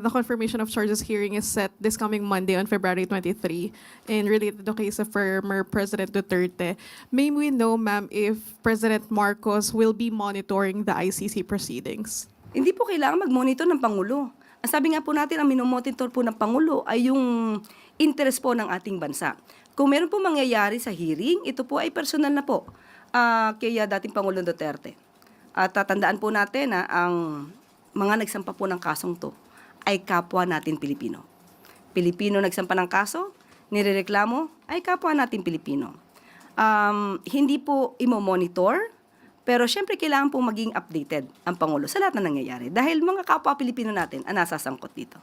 the confirmation of charges hearing is set this coming Monday on February 23 and related to the case of former President Duterte. May we know, ma'am, if President Marcos will be monitoring the ICC proceedings? Hindi po kailangan mag-monitor ng Pangulo. Ang sabi nga po natin, ang minomonitor po ng Pangulo ay yung interest po ng ating bansa. Kung meron po mangyayari sa hearing, ito po ay personal na po kay dating Pangulong Duterte. At tatandaan po natin na ang mga nagsampa po ng kasong to ay kapwa natin Pilipino. Pilipino nagsampa ng kaso, nirereklamo, ay kapwa natin Pilipino. Hindi po imo-monitor, pero syempre kailangan po maging updated ang Pangulo sa lahat na nangyayari. Dahil mga kapwa Pilipino natin ang nasasangkot dito.